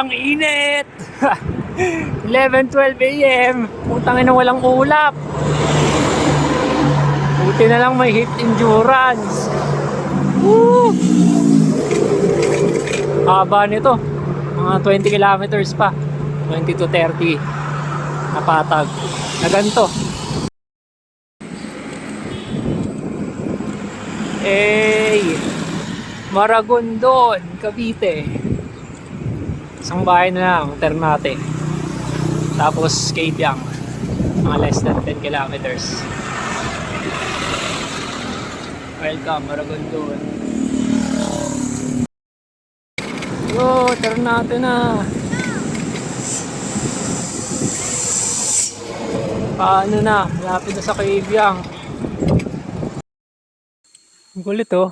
ang init. 11:12 AM. Putang ina, walang ulap. Buti na lang may heat endurance. Woo! Haba nito. Mga 20 kilometers pa. 20 to 30 na patag. Na ganito. Maragondon, Cavite. Isang bahay na lang, Ternate. Tapos Kabyang. Mga less than 10 kilometers. Welcome, Maragondon. Yo, Ternate na. Paano na? Malapit na sa Kabyang. Ang kulit oh.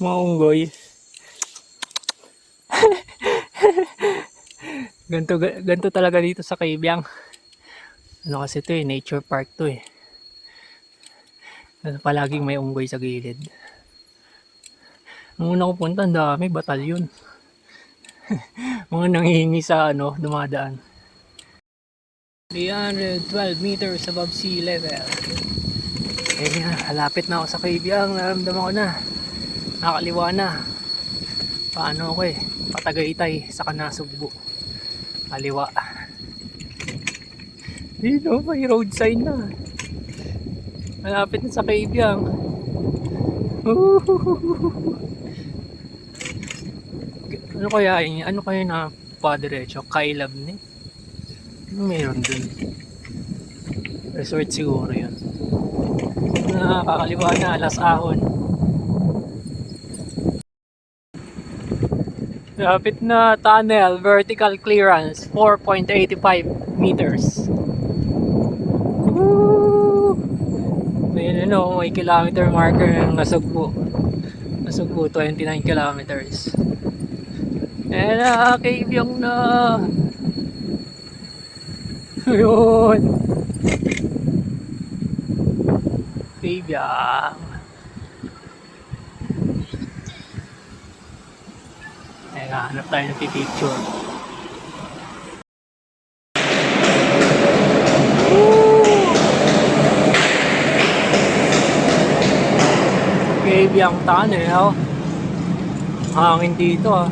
Mga unggoy. Ganto talaga dito sa Kabyang. Ano kasi ito eh, nature park to eh. Palaging may unggoy sa gilid. Nung una ko punta, ang dami, batalyon. Mga nanghihingi sa dumadaan. 312 meters above sea level. Halapit na ako sa Kabyang. Naramdaman ko na. Nakaliwa na. Paano ako eh? Patagaytay sa Kanasugbu. Kaliwa. Dito may road sign na. Malapit na sa Kabyang. Ano kaya yun? Ano kaya na padiretso? Kailab ni? Ano meron dun? Resort siguro yun. Nakakaliwa na, Alas Ahon. Lapit na tunnel, vertical clearance 4.85 meters. Woo! May kilometer marker ng Nasugbu. Nasugbu 29 kilometers. Kabyang na. Ayun. Kabyang. Hanap tayo ng picture. Kabyang tunnel. Hangin dito ah.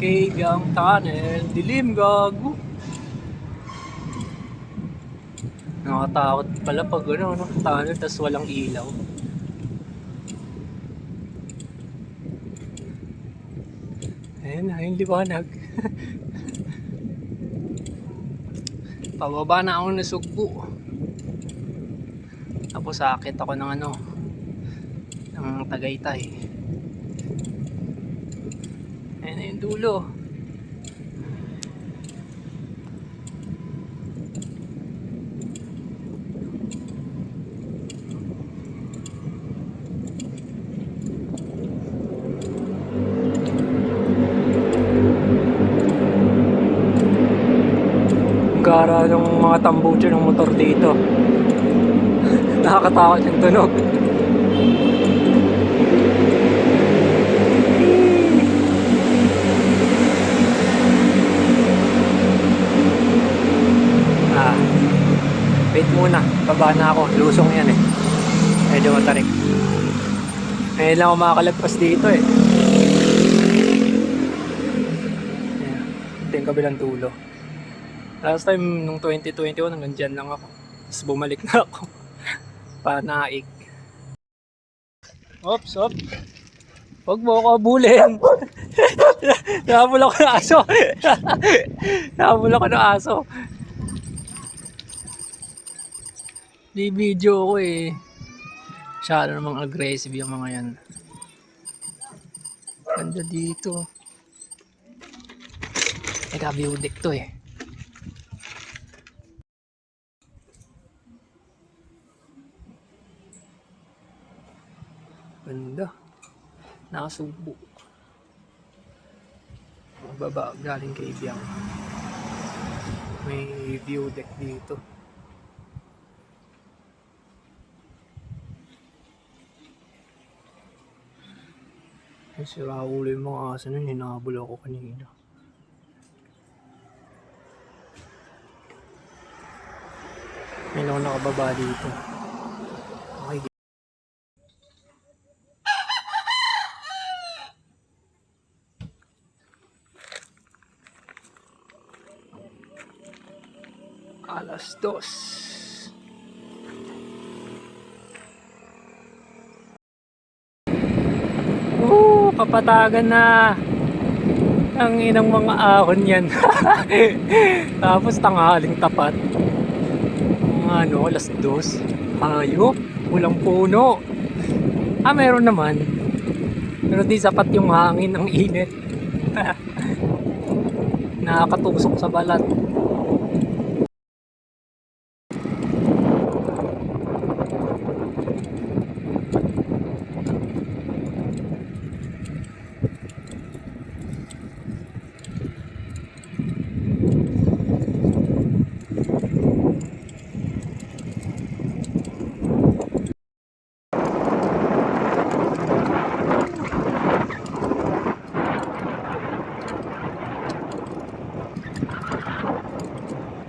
Kabyang tunnel. Dilim gago. Nakatakot pala pag tunnel tas walang ilaw. Ayun liwanag. Pababa na ako ng Nasugbu. Tapos sakit ako ng ng Tagaytay. Ayun na yung dulo. Gara ng mga tambucho ng motor dito. Nakakatakot yung tunog. Wait muna, baba na ako. Lusong yan eh. Medyo matarik. Ngayon lang ako makakalagpas dito eh. Ito yung kabilang dulo. Last time nung 2021 hanggang dyan lang ako. Tapos bumalik na ako. Panaik. Oops. Huwag mo ako abulin. Nahabol ako ng aso. Nahabol ako ng aso. Di video ko eh. Masyado namang aggressive yung mga yan. Ganda dito. Naka-view deck to eh. Ganda. Nakasugbo. Baba galing Kabyang. May view deck dito. Ay, sira ulo yung mga aso nun. Hinabol ako kanina. May lang nakababa dito. Okay. Alas 2. Kapatagan na. Ang inang mga ahon yan. Tapos tanghaling tapat. Alas 2. Hayop. Walang puno. Meron naman. Pero di sapat yung hangin, ang init. Nakakatusok sa balat.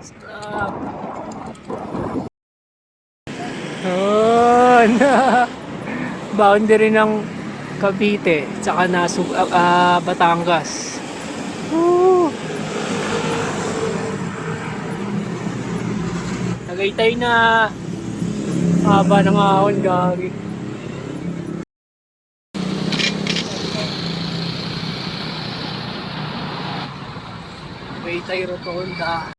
Stop. Boundary ng Cavite tsaka Batangas. Tagaytay na. Haba ng ahon, gagi. Tagaytay Rotonda.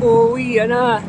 Uwi na.